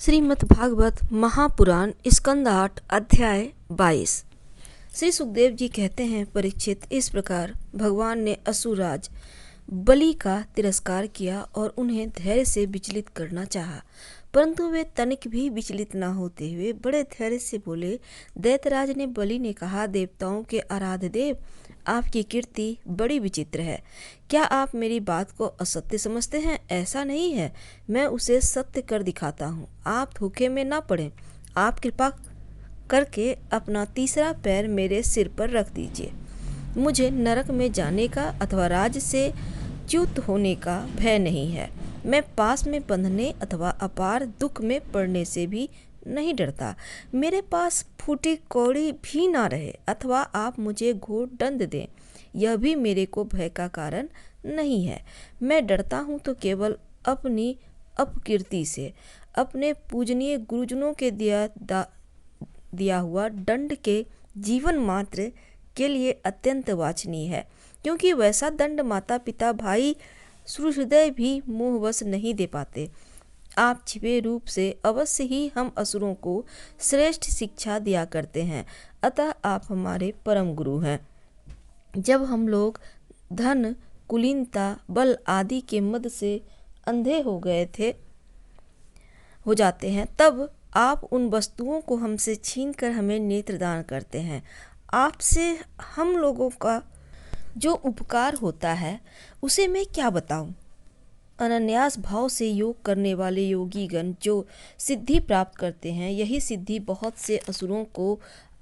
श्रीमद् भागवत महापुराण स्कंद 8 अध्याय 22। श्री सुखदेव जी कहते हैं, परीक्षित, इस प्रकार भगवान ने असुरराज बलि का तिरस्कार किया और उन्हें धैर्य से विचलित करना चाहा, परंतु वे तनिक भी विचलित न होते हुए बड़े धैर्य से बोले। दैत्यराज ने बलि ने कहा, देवताओं के आराध्य देव, आपकी कीर्ति बड़ी विचित्र है। क्या आप मेरी बात को असत्य समझते हैं? ऐसा नहीं है, मैं उसे सत्य कर दिखाता हूँ। आप धोखे में ना पड़ें। आप कृपा करके अपना तीसरा पैर मेरे सिर पर रख दीजिए। मुझे नरक में जाने का अथवा राज से च्युत होने का भय नहीं है। मैं पास में बंधने अथवा अपार दुख में पड़ने से भी नहीं डरता। मेरे पास फूटी कौड़ी भी ना रहे अथवा आप मुझे घोर दंड दें, यह भी मेरे को भय का कारण नहीं है। मैं डरता हूँ तो केवल अपनी अपकीर्ति से। अपने पूजनीय गुरुजनों के दिया हुआ दंड के जीवन मात्र के लिए अत्यंत वांछनीय है, क्योंकि वैसा दंड माता पिता भाई सुहृदय भी मोहवश नहीं दे पाते। आप छिपे रूप से अवश्य ही हम असुरों को श्रेष्ठ शिक्षा दिया करते हैं, अतः आप हमारे परम गुरु हैं। जब हम लोग धन, कुलीनता, बल आदि के मद से अंधे हो जाते हैं, तब आप उन वस्तुओं को हमसे छीनकर हमें नेत्रदान करते हैं। आपसे हम लोगों का जो उपकार होता है उसे मैं क्या बताऊं। अनन्यास भाव से योग करने वाले योगीगण जो सिद्धि प्राप्त करते हैं, यही सिद्धि बहुत से असुरों को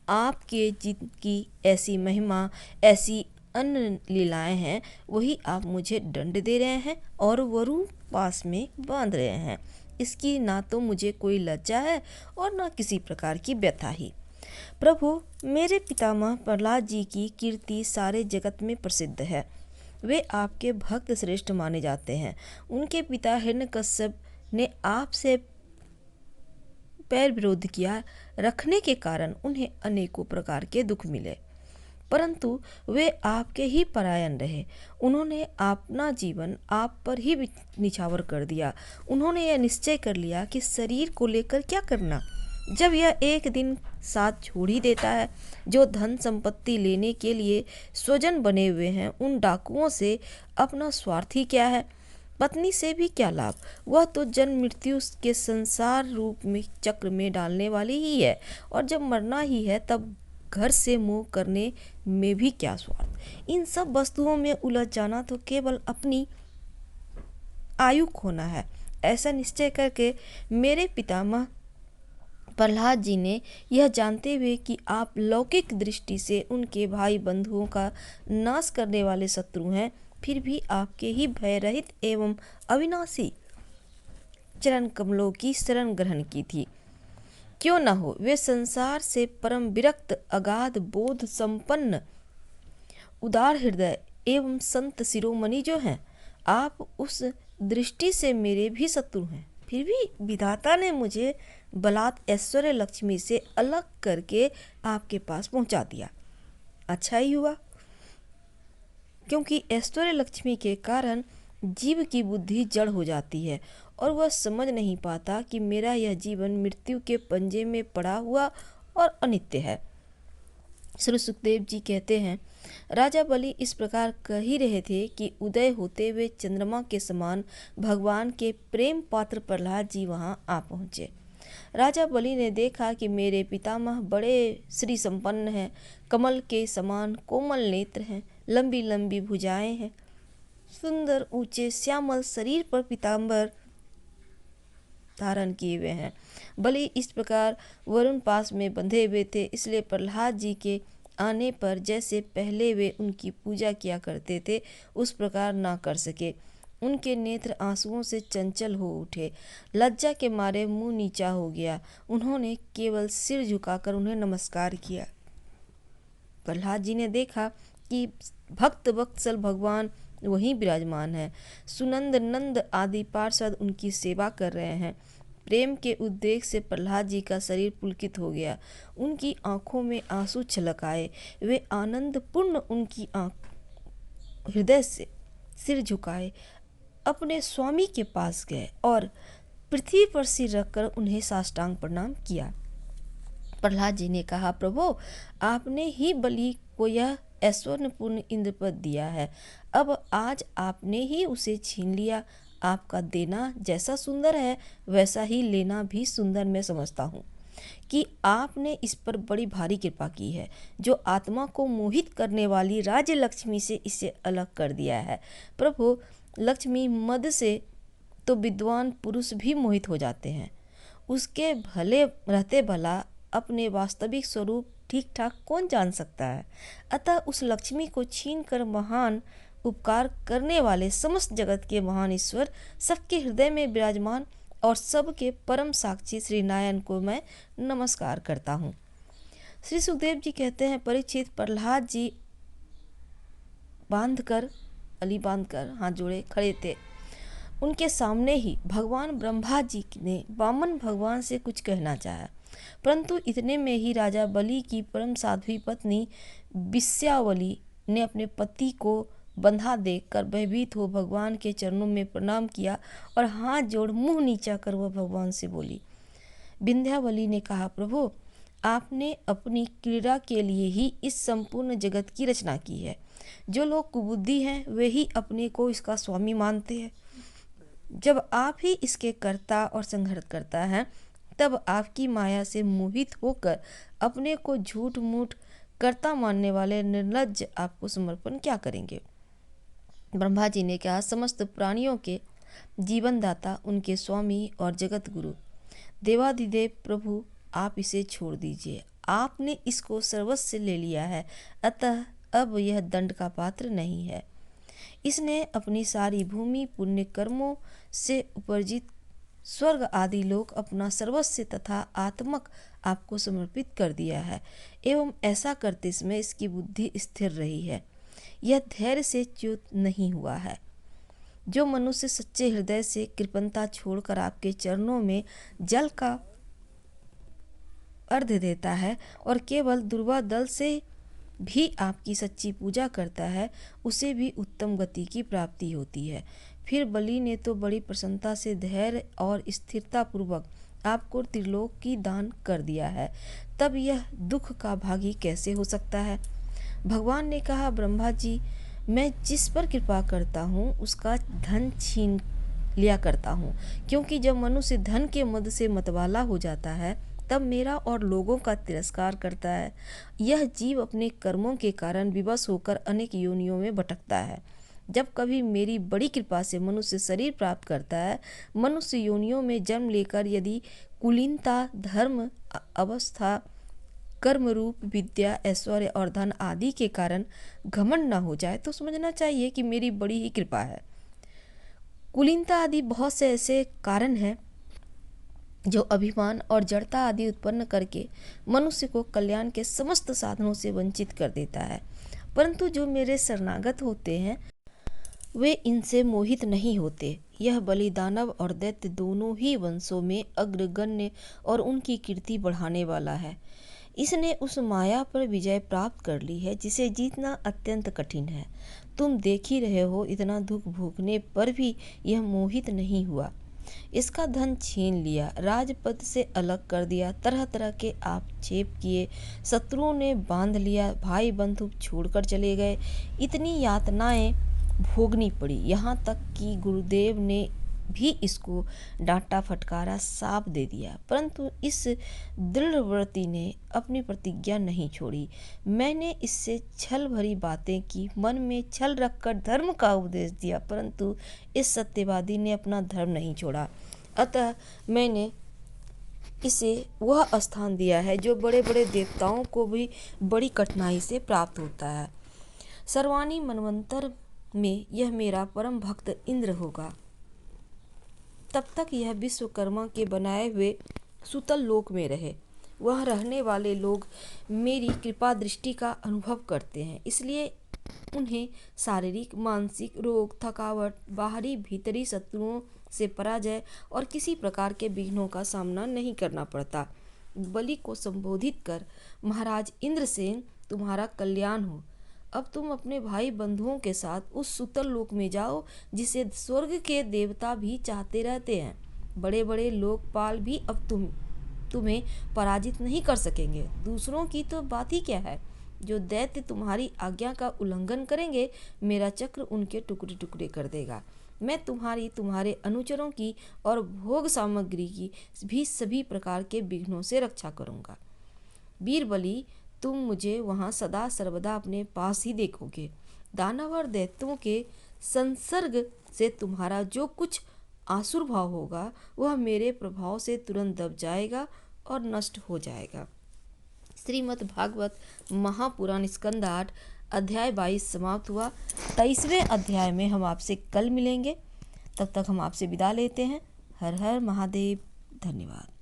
आपके जिनकी ऐसी महिमा, ऐसी अन्य लीलाएं हैं, वही आप मुझे दंड दे रहे हैं और वरु पास में बांध रहे हैं। इसकी ना तो मुझे कोई लज्जा है और ना किसी प्रकार की व्यथा ही। प्रभु, मेरे पितामह प्रहलाद जी की कीर्ति सारे जगत में प्रसिद्ध है। वे आपके भक्त श्रेष्ठ माने जाते हैं। उनके पिता हिरण्यकश्यप ने आपसे पैर विरोध किया रखने के कारण उन्हें अनेकों प्रकार के दुख मिले, परंतु वे आपके ही परायण रहे। उन्होंने अपना जीवन आप पर ही निछावर कर दिया। उन्होंने यह निश्चय कर लिया कि शरीर को लेकर क्या करना, जब यह एक दिन साथ छोड़ ही देता है। जो धन संपत्ति लेने के लिए स्वजन बने हुए हैं, उन डाकुओं से अपना स्वार्थ ही क्या है। पत्नी से भी क्या लाभ, वह तो जन्म मृत्यु के संसार रूप में चक्र में डालने वाली ही है, और जब मरना ही है तब घर से मोह करने में भी क्या स्वार्थ। इन सब वस्तुओं में उलझ जाना तो केवल अपनी आयु खोना है। ऐसा निश्चय करके मेरे पितामह प्रहलाद जी ने, यह जानते हुए कि आप लौकिक दृष्टि से उनके भाई बंधुओं का नाश करने वाले शत्रु हैं, फिर भी आपके ही भय रहित एवं अविनाशी चरण कमलों की शरण ग्रहण की थी। क्यों न हो, वे संसार से परम विरक्त, अगाध बोध संपन्न, उदार हृदय एवं संत शिरोमणि जो हैं, आप उस दृष्टि से मेरे भी शत्रु हैं। फिर भी विधाता ने मुझे बलात् ऐश्वर्य लक्ष्मी से अलग करके आपके पास पहुंचा दिया। अच्छा ही हुआ, क्योंकि ऐश्वर्य लक्ष्मी के कारण जीव की बुद्धि जड़ हो जाती है और वह समझ नहीं पाता कि मेरा यह जीवन मृत्यु के पंजे में पड़ा हुआ और अनित्य है। श्री सुखदेव जी कहते हैं, राजा बलि इस प्रकार कह ही रहे थे कि उदय होते हुए चंद्रमा के समान भगवान के प्रेम पात्र प्रहलाद जी वहां आ पहुँचे। राजा बलि ने देखा कि मेरे पितामह बड़े श्री संपन्न हैं, कमल के समान कोमल नेत्र हैं, लंबी लंबी भुजाएं हैं, सुंदर ऊंचे श्यामल शरीर पर पीताम्बर धारण किए हुए हैं। बलि इस प्रकार वरुण पास में बंधे हुए थे, इसलिए प्रहलाद जी के आने पर जैसे पहले वे उनकी पूजा किया करते थे, उस प्रकार ना कर सके। उनके नेत्र आंसुओं से चंचल हो उठे, लज्जा के मारे मुंह नीचा हो गया। उन्होंने केवल सिर झुकाकर उन्हें नमस्कार किया। प्रहलाद जी ने देखा कि भक्त वत्सल भगवान वहीं विराजमान है। सुनंद, नंद आदि पार्षद उनकी सेवा कर रहे हैं। प्रेम के उद्वेग से प्रहलाद जी का शरीर पुलकित हो गया। उनकी आंखों में आंसू छलक आए। वे आनंद पूर्ण उनकी हृदय से सिर झुकाए अपने स्वामी के पास गए और पृथ्वी पर सिर रखकर उन्हें साष्टांग प्रणाम किया। प्रहलाद जी ने कहा, प्रभु आपने ही बलि को यह ऐश्वर्यपूर्ण इंद्रपद दिया है, अब आज आपने ही उसे छीन लिया। आपका देना जैसा सुंदर है वैसा ही लेना भी सुंदर मैं समझता हूँ कि आपने इस पर बड़ी भारी कृपा की है, जो आत्मा को मोहित करने वाली राज्य लक्ष्मी से इसे अलग कर दिया है। प्रभु, लक्ष्मी मद से तो विद्वान पुरुष भी मोहित हो जाते हैं, उसके भले रहते भला अपने वास्तविक स्वरूप ठीक ठाक कौन जान सकता है। अतः उस लक्ष्मी को छीन कर महान उपकार करने वाले समस्त जगत के महान ईश्वर, सबके हृदय में विराजमान और सबके परम साक्षी श्री नारायण को मैं नमस्कार करता हूँ। श्री सुखदेव जी कहते हैं, परीक्षित, प्रहलाद जी बांधकर हाथ जोड़े खड़े थे। उनके सामने ही भगवान ब्रह्मा जी ने वामन भगवान से कुछ कहना चाहा, परंतु इतने में ही राजा बलि की परम साध्वी पत्नी विश्यावली ने अपने पति को बंधा देखकर भयभीत हो भगवान के चरणों में प्रणाम किया और हाथ जोड़ मुंह नीचा कर वह भगवान से बोली। विंध्यावली ने कहा, प्रभु आपने अपनी क्रीड़ा के लिए ही इस संपूर्ण जगत की रचना की है। जो लोग कुबुद्धि हैं वे ही अपने को इसका स्वामी मानते हैं। जब आप ही इसके कर्ता और संहारकर्ता हैं, तब आपकी माया से मोहित होकर अपने को झूठ मूठ कर्ता मानने वाले निर्लज्ज आपको समर्पण क्या करेंगे। ब्रह्मा जी ने कहा, समस्त प्राणियों के जीवनदाता, उनके स्वामी और जगत गुरु देवाधिदेव प्रभु, आप इसे छोड़ दीजिए। आपने इसको सर्वस्व ले लिया है, अतः अब यह दंड का पात्र नहीं है। इसने अपनी सारी भूमि, पुण्य कर्मों से उपर्जित स्वर्ग आदि लोक, अपना सर्वस्व तथा आत्मक आपको समर्पित कर दिया है, एवं ऐसा करते समय इसकी बुद्धि स्थिर रही है, यह धैर्य से च्युत नहीं हुआ है। जो मनुष्य सच्चे हृदय से कृपणता छोड़कर आपके चरणों में जल का अर्घ देता है और केवल दुर्वा दल से भी आपकी सच्ची पूजा करता है, उसे भी उत्तम गति की प्राप्ति होती है। फिर बलि ने तो बड़ी प्रसन्नता से धैर्य और स्थिरता पूर्वक आपको त्रिलोक की दान कर दिया है, तब यह दुख का भागी कैसे हो सकता है। भगवान ने कहा, ब्रह्मा जी, मैं जिस पर कृपा करता हूँ उसका धन छीन लिया करता हूँ, क्योंकि जब मनुष्य धन के मद से मतवाला हो जाता है तब मेरा और लोगों का तिरस्कार करता है। यह जीव अपने कर्मों के कारण विवश होकर अनेक योनियों में भटकता है। जब कभी मेरी बड़ी कृपा से मनुष्य शरीर प्राप्त करता है, मनुष्य योनियों में जन्म लेकर यदि कुलीनता, धर्म, अवस्था, कर्म रूप, विद्या, ऐश्वर्य और धन आदि के कारण घमंड न हो जाए तो समझना चाहिए कि मेरी बड़ी ही कृपा है। कुलीनता आदि बहुत से ऐसे कारण हैं जो अभिमान और जड़ता आदि उत्पन्न करके मनुष्य को कल्याण के समस्त साधनों से वंचित कर देता है, परंतु जो मेरे शरणागत होते हैं वे इनसे मोहित नहीं होते। यह बलि दानव और दैत्य दोनों ही वंशों में अग्रगण्य और उनकी कीर्ति बढ़ाने वाला है। इसने उस माया पर विजय प्राप्त कर ली है जिसे जीतना अत्यंत कठिन है। तुम देख ही रहे हो, इतना दुख भोगने पर भी यह मोहित नहीं हुआ। इसका धन छीन लिया, राजपद से अलग कर दिया, तरह तरह के आक्षेप किए, शत्रुओं ने बांध लिया, भाई बंधु छोड़कर चले गए, इतनी यातनाएं भोगनी पड़ी। यहाँ तक कि गुरुदेव ने भी इसको डांटा, फटकारा, साप दे दिया, परंतु इस दृढ़व्रती ने अपनी प्रतिज्ञा नहीं छोड़ी। मैंने इससे छल भरी बातें की, मन में छल रखकर धर्म का उपदेश दिया, परंतु इस सत्यवादी ने अपना धर्म नहीं छोड़ा। अतः मैंने इसे वह स्थान दिया है जो बड़े बड़े देवताओं को भी बड़ी कठिनाई से प्राप्त होता है। सर्वाणी मनवंतर में यह मेरा परम भक्त इंद्र होगा। तब तक यह विश्वकर्मा के बनाए हुए सुतल लोक में रहे। वह रहने वाले लोग मेरी कृपा दृष्टि का अनुभव करते हैं, इसलिए उन्हें शारीरिक, मानसिक रोग, थकावट, बाहरी भीतरी शत्रुओं से पराजय और किसी प्रकार के विघ्नों का सामना नहीं करना पड़ता। बलि को संबोधित कर, महाराज इंद्रसेन, तुम्हारा कल्याण हो। अब तुम अपने भाई बंधुओं के साथ उस सुतल लोक में जाओ जिसे स्वर्ग के देवता भी चाहते रहते हैं। बड़े बड़े लोकपाल भी अब तुम्हें पराजित नहीं कर सकेंगे। दूसरों की तो बात ही क्या है। जो दैत्य तुम्हारी आज्ञा का उल्लंघन करेंगे, मेरा चक्र उनके टुकड़े टुकड़े कर देगा। मैं तुम्हारे अनुचरों की और भोग सामग्री की भी सभी प्रकार के विघ्नों से रक्षा करूंगा। बीरबली, तुम मुझे वहाँ सदा सर्वदा अपने पास ही देखोगे। दानव और दैत्यों के संसर्ग से तुम्हारा जो कुछ आसुर भाव होगा, वह मेरे प्रभाव से तुरंत दब जाएगा और नष्ट हो जाएगा। श्रीमद् भागवत महापुराण स्कंद 8 अध्याय 22 समाप्त हुआ। 23वें अध्याय में हम आपसे कल मिलेंगे। तब तक हम आपसे विदा लेते हैं। हर हर महादेव। धन्यवाद।